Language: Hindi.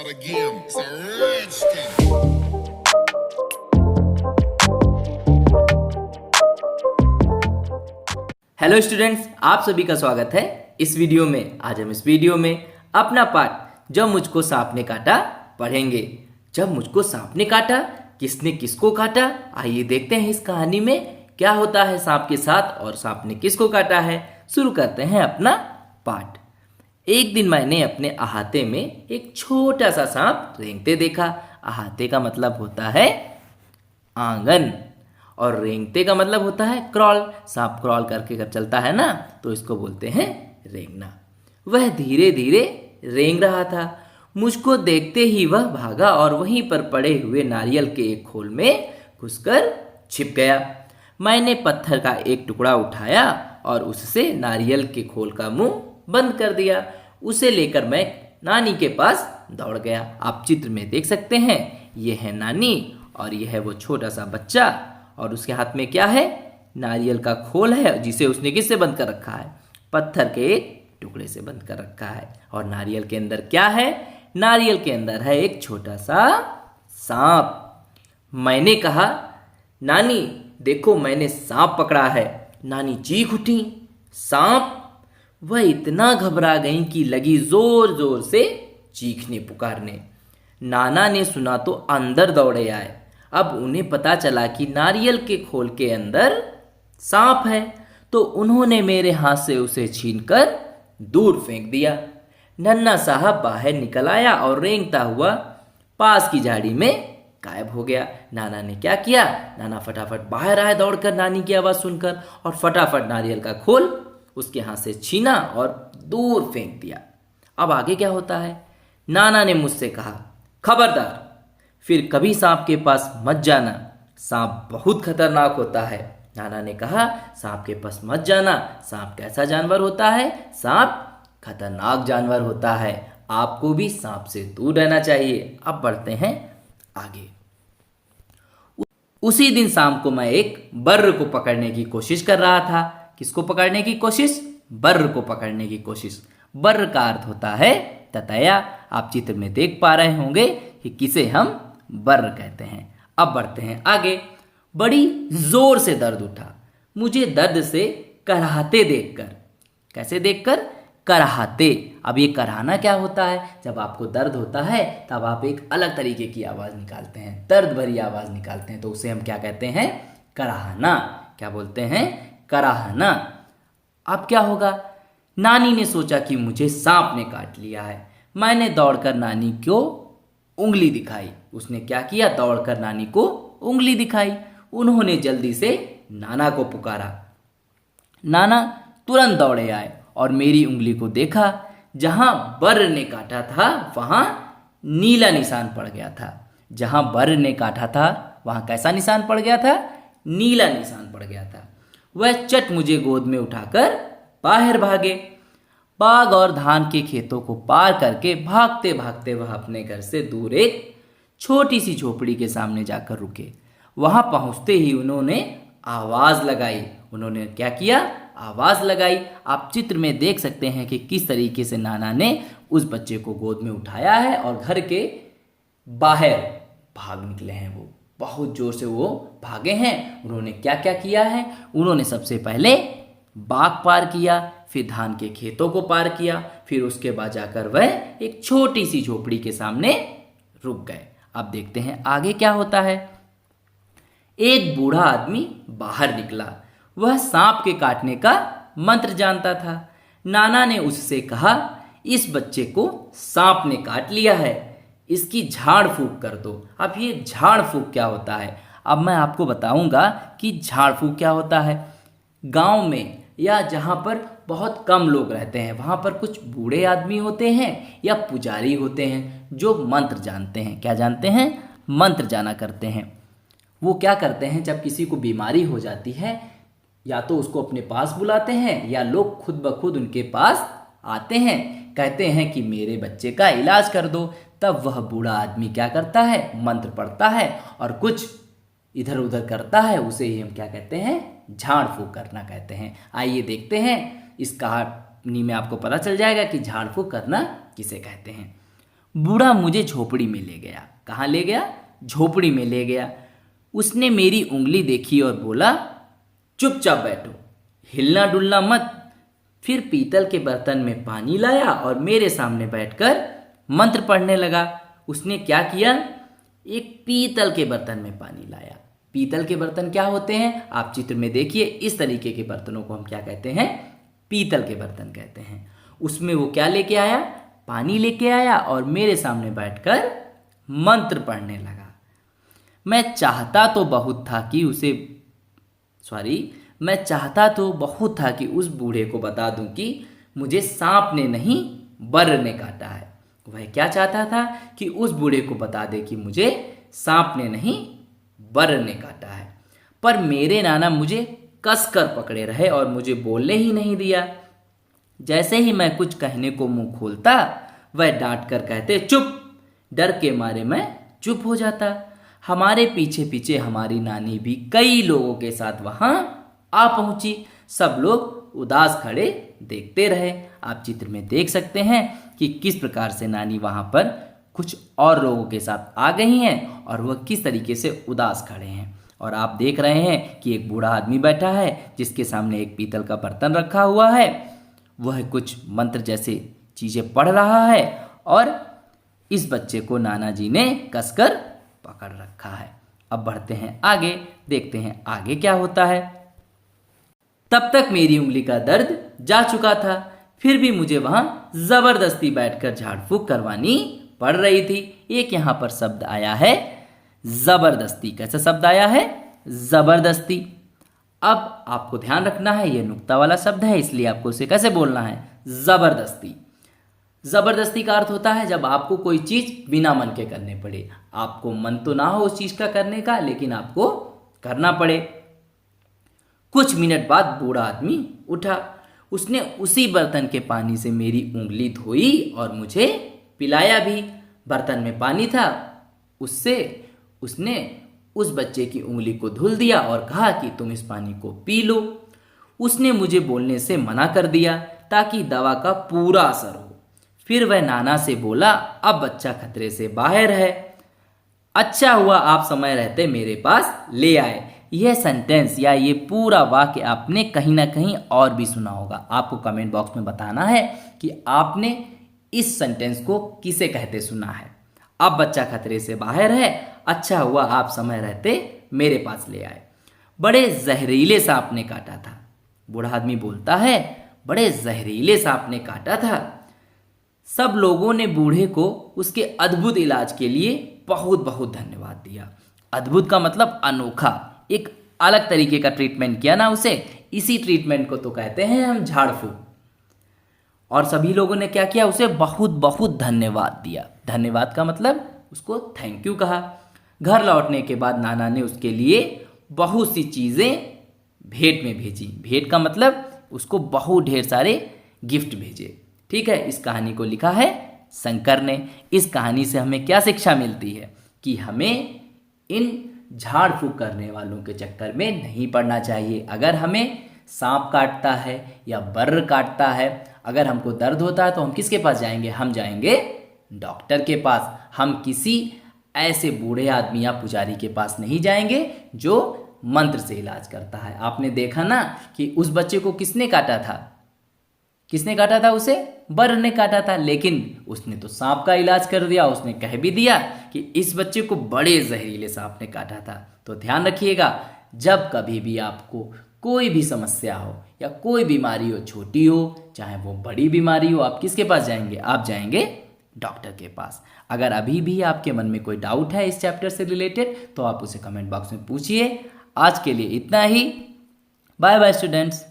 again. It's a redskin. Hello students, आप सभी का स्वागत है इस वीडियो में। आज हम इस वीडियो में अपना पाठ जब मुझको सांप ने काटा पढ़ेंगे। जब मुझको सांप ने काटा, किसने किसको काटा, आइए देखते हैं इस कहानी में क्या होता है सांप के साथ और सांप ने किसको काटा है। शुरू करते हैं अपना पाठ। एक दिन मैंने अपने अहाते में एक छोटा सा सांप रेंगते देखा। अहाते का मतलब होता है आंगन और रेंगते का मतलब होता है क्रॉल। सांप क्रॉल करके कर चलता है ना, तो इसको बोलते हैं रेंगना। वह धीरे धीरे रेंग रहा था। मुझको देखते ही वह भागा और वहीं पर पड़े हुए नारियल के एक खोल में घुसकर छिप गया। मैंने पत्थर का एक टुकड़ा उठाया और उससे नारियल के खोल का मुंह बंद कर दिया। उसे लेकर मैं नानी के पास दौड़ गया। आप चित्र में देख सकते हैं, यह है नानी और यह है वो छोटा सा बच्चा और उसके हाथ में क्या है, नारियल का खोल है जिसे उसने किससे बंद कर रखा है, पत्थर के एक टुकड़े से बंद कर रखा है। और नारियल के अंदर क्या है, नारियल के अंदर है एक छोटा सा सांप। मैंने कहा, नानी देखो मैंने सांप पकड़ा है। नानी चीख उठी, सांप? वह इतना घबरा गई कि लगी जोर जोर से चीखने पुकारने। नाना ने सुना तो अंदर दौड़े आए। अब उन्हें पता चला कि नारियल के खोल के अंदर सांप है, तो उन्होंने मेरे हाथ से उसे छीनकर दूर फेंक दिया। नन्ना साहब बाहर निकल आया और रेंगता हुआ पास की झाड़ी में गायब हो गया। नाना ने क्या किया, नाना फटाफट बाहर आए दौड़कर नानी की आवाज़ सुनकर और फटाफट नारियल का खोल उसके हाथ से छीना और दूर फेंक दिया। अब आगे क्या होता है, नाना ने मुझसे कहा, खबरदार फिर कभी सांप के पास मत जाना, सांप बहुत खतरनाक होता है। नाना ने कहा, सांप के पास मत जाना। सांप कैसा जानवर होता है, सांप खतरनाक जानवर होता है। आपको भी सांप से दूर रहना चाहिए। अब बढ़ते हैं आगे। उसी दिन शाम को मैं एक बर्र को पकड़ने की कोशिश कर रहा था। किसको पकड़ने की कोशिश, बर्र को पकड़ने की कोशिश। बर्र का अर्थ होता है ततैया। आप चित्र में देख पा रहे होंगे कि किसे हम बर्र कहते हैं। अब बढ़ते हैं आगे। बड़ी जोर से दर्द उठा। मुझे दर्द से कराहते देखकर, कैसे देखकर, कराहते। अब ये कराहना क्या होता है, जब आपको दर्द होता है तब आप एक अलग तरीके की आवाज़ निकालते हैं, दर्द भरी आवाज़ निकालते हैं, तो उसे हम क्या कहते हैं, कराहना। क्या बोलते हैं, कराहना। अब क्या होगा, नानी ने सोचा कि मुझे सांप ने काट लिया है। मैंने दौड़कर नानी को उंगली दिखाई। उसने क्या किया, दौड़कर नानी को उंगली दिखाई। उन्होंने जल्दी से नाना को पुकारा। नाना तुरंत दौड़े आए और मेरी उंगली को देखा। जहां बर्र ने काटा था वहां नीला निशान पड़ गया था। जहां बर्र ने काटा था वहां कैसा निशान पड़ गया था, नीला निशान पड़ गया था। वह चट मुझे गोद में उठाकर बाहर भागे। बाग और धान के खेतों को पार करके भागते भागते वह अपने घर से दूर एक छोटी सी झोपड़ी के सामने जाकर रुके। वहां पहुंचते ही उन्होंने आवाज लगाई। उन्होंने क्या किया, आवाज लगाई। आप चित्र में देख सकते हैं कि किस तरीके से नाना ने उस बच्चे को गोद में उठाया है और घर के बाहर भाग निकले हैं। वो बहुत जोर से वो भागे हैं। उन्होंने क्या क्या किया है, उन्होंने सबसे पहले बाग पार किया, फिर धान के खेतों को पार किया, फिर उसके बाद जाकर वह एक छोटी सी झोपड़ी के सामने रुक गए। अब देखते हैं आगे क्या होता है। एक बूढ़ा आदमी बाहर निकला। वह सांप के काटने का मंत्र जानता था। नाना ने उससे कहा, इस बच्चे को सांप ने काट लिया है, इसकी झाड़ फूंक कर दो। अब ये झाड़ फूंक क्या होता है, अब मैं आपको बताऊंगा कि झाड़ फूंक क्या होता है। गांव में या जहाँ पर बहुत कम लोग रहते हैं वहाँ पर कुछ बूढ़े आदमी होते हैं या पुजारी होते हैं जो मंत्र जानते हैं। क्या जानते हैं, मंत्र जाना करते हैं। वो क्या करते हैं, जब किसी को बीमारी हो जाती है या तो उसको अपने पास बुलाते हैं या लोग खुद ब खुद उनके पास आते हैं, कहते हैं कि मेरे बच्चे का इलाज कर दो। तब वह बूढ़ा आदमी क्या करता है, मंत्र पढ़ता है और कुछ इधर उधर करता है, उसे ही हम क्या कहते हैं, झाड़ फूंक करना कहते हैं। आइए देखते हैं, इस कहानी में आपको पता चल जाएगा कि झाड़ फूंक करना किसे कहते हैं। बूढ़ा मुझे झोपड़ी में ले गया। कहाँ ले गया? झोपड़ी में ले गया। उसने मेरी उंगली देखी और बोला, चुपचाप बैठो, हिलना डुलना मत। फिर पीतल के बर्तन में पानी लाया और मेरे सामने बैठकर मंत्र पढ़ने लगा। उसने क्या किया? एक पीतल के बर्तन में पानी लाया। पीतल के बर्तन क्या होते हैं आप चित्र में देखिए। इस तरीके के बर्तनों को हम क्या कहते हैं? पीतल के बर्तन कहते हैं। उसमें वो क्या लेके आया? पानी लेके आया और मेरे सामने बैठकर मंत्र पढ़ने लगा। मैं चाहता तो बहुत था कि उस बूढ़े को बता दूं कि मुझे सांप ने नहीं बर्र ने काटा है। वह क्या चाहता था? कि उस बूढ़े को बता दे कि मुझे सांप ने नहीं बर्र ने काटा है। पर मेरे नाना मुझे कसकर पकड़े रहे और मुझे बोलने ही नहीं दिया। जैसे ही मैं कुछ कहने को मुंह खोलता, वह डांट कर कहते, चुप। डर के मारे मैं चुप हो जाता। हमारे पीछे पीछे हमारी नानी भी कई लोगों के साथ वहां आ पहुंची। सब लोग उदास खड़े देखते रहे। आप चित्र में देख सकते हैं कि किस प्रकार से नानी वहां पर कुछ और लोगों के साथ आ गई हैं और वह किस तरीके से उदास खड़े हैं। और आप देख रहे हैं कि एक बूढ़ा आदमी बैठा है जिसके सामने एक पीतल का बर्तन रखा हुआ है। वह कुछ मंत्र जैसे चीजें पढ़ रहा है और इस बच्चे को नाना जी ने कसकर पकड़ रखा है। अब बढ़ते हैं आगे, देखते हैं आगे क्या होता है। तब तक मेरी उंगली का दर्द जा चुका था, फिर भी मुझे वहां जबरदस्ती बैठकर झाड़ फूक करवानी पड़ रही थी। एक यहां पर शब्द आया है जबरदस्ती। कैसा शब्द आया है? जबरदस्ती। अब आपको ध्यान रखना है, यह नुक्ता वाला शब्द है, इसलिए आपको उसे कैसे बोलना है? जबरदस्ती। जबरदस्ती का अर्थ होता है जब आपको कोई चीज बिना मन के करने पड़े। आपको मन तो ना हो उस चीज का करने का, लेकिन आपको करना पड़े। कुछ मिनट बाद बूढ़ा आदमी उठा। उसने उसी बर्तन के पानी से मेरी उंगली धोई और मुझे पिलाया भी। बर्तन में पानी था, उससे उसने उस बच्चे की उंगली को धुल दिया और कहा कि तुम इस पानी को पी लो। उसने मुझे बोलने से मना कर दिया ताकि दवा का पूरा असर हो। फिर वह नाना से बोला, अब बच्चा खतरे से बाहर है। अच्छा हुआ आप समय रहते मेरे पास ले आए। यह सेंटेंस या ये पूरा वाक्य आपने कहीं ना कहीं और भी सुना होगा। आपको कमेंट बॉक्स में बताना है कि आपने इस सेंटेंस को किसे कहते सुना है। अब बच्चा खतरे से बाहर है, अच्छा हुआ आप समय रहते मेरे पास ले आए। बड़े जहरीले सांप ने काटा था। बूढ़ा आदमी बोलता है, बड़े जहरीले सांप ने काटा था। सब लोगों ने बूढ़े को उसके अद्भुत इलाज के लिए बहुत बहुत धन्यवाद दिया। अद्भुत का मतलब अनोखा, एक अलग तरीके का ट्रीटमेंट किया ना उसे। इसी ट्रीटमेंट को तो कहते हैं हम झाड़ फूक। और सभी लोगों ने क्या किया? उसे बहुत बहुत धन्यवाद दिया। धन्यवाद का मतलब उसको थैंक यू कहा। घर लौटने के बाद नाना ने उसके लिए बहुत सी चीजें भेंट में भेजी। भेंट का मतलब उसको बहुत ढेर सारे गिफ्ट भेजे। ठीक है, इस कहानी को लिखा है शंकर ने। इस कहानी से हमें क्या शिक्षा मिलती है? कि हमें इन झाड़ फूक करने वालों के चक्कर में नहीं पड़ना चाहिए। अगर हमें सांप काटता है या बर्र काटता है, अगर हमको दर्द होता है तो हम किसके पास जाएंगे? हम जाएंगे डॉक्टर के पास। हम किसी ऐसे बूढ़े आदमी या पुजारी के पास नहीं जाएंगे जो मंत्र से इलाज करता है। आपने देखा ना कि उस बच्चे को किसने काटा था? किसने काटा था? उसे बर्र ने काटा था। लेकिन उसने तो सांप का इलाज कर दिया। उसने कह भी दिया कि इस बच्चे को बड़े जहरीले सांप ने काटा था। तो ध्यान रखिएगा, जब कभी भी आपको कोई भी समस्या हो या कोई बीमारी हो, छोटी हो चाहे वो बड़ी बीमारी हो, आप किसके पास जाएंगे? आप जाएंगे डॉक्टर के पास। अगर अभी भी आपके मन में कोई डाउट है इस चैप्टर से रिलेटेड तो आप उसे कमेंट बॉक्स में पूछिए। आज के लिए इतना ही। Bye bye students.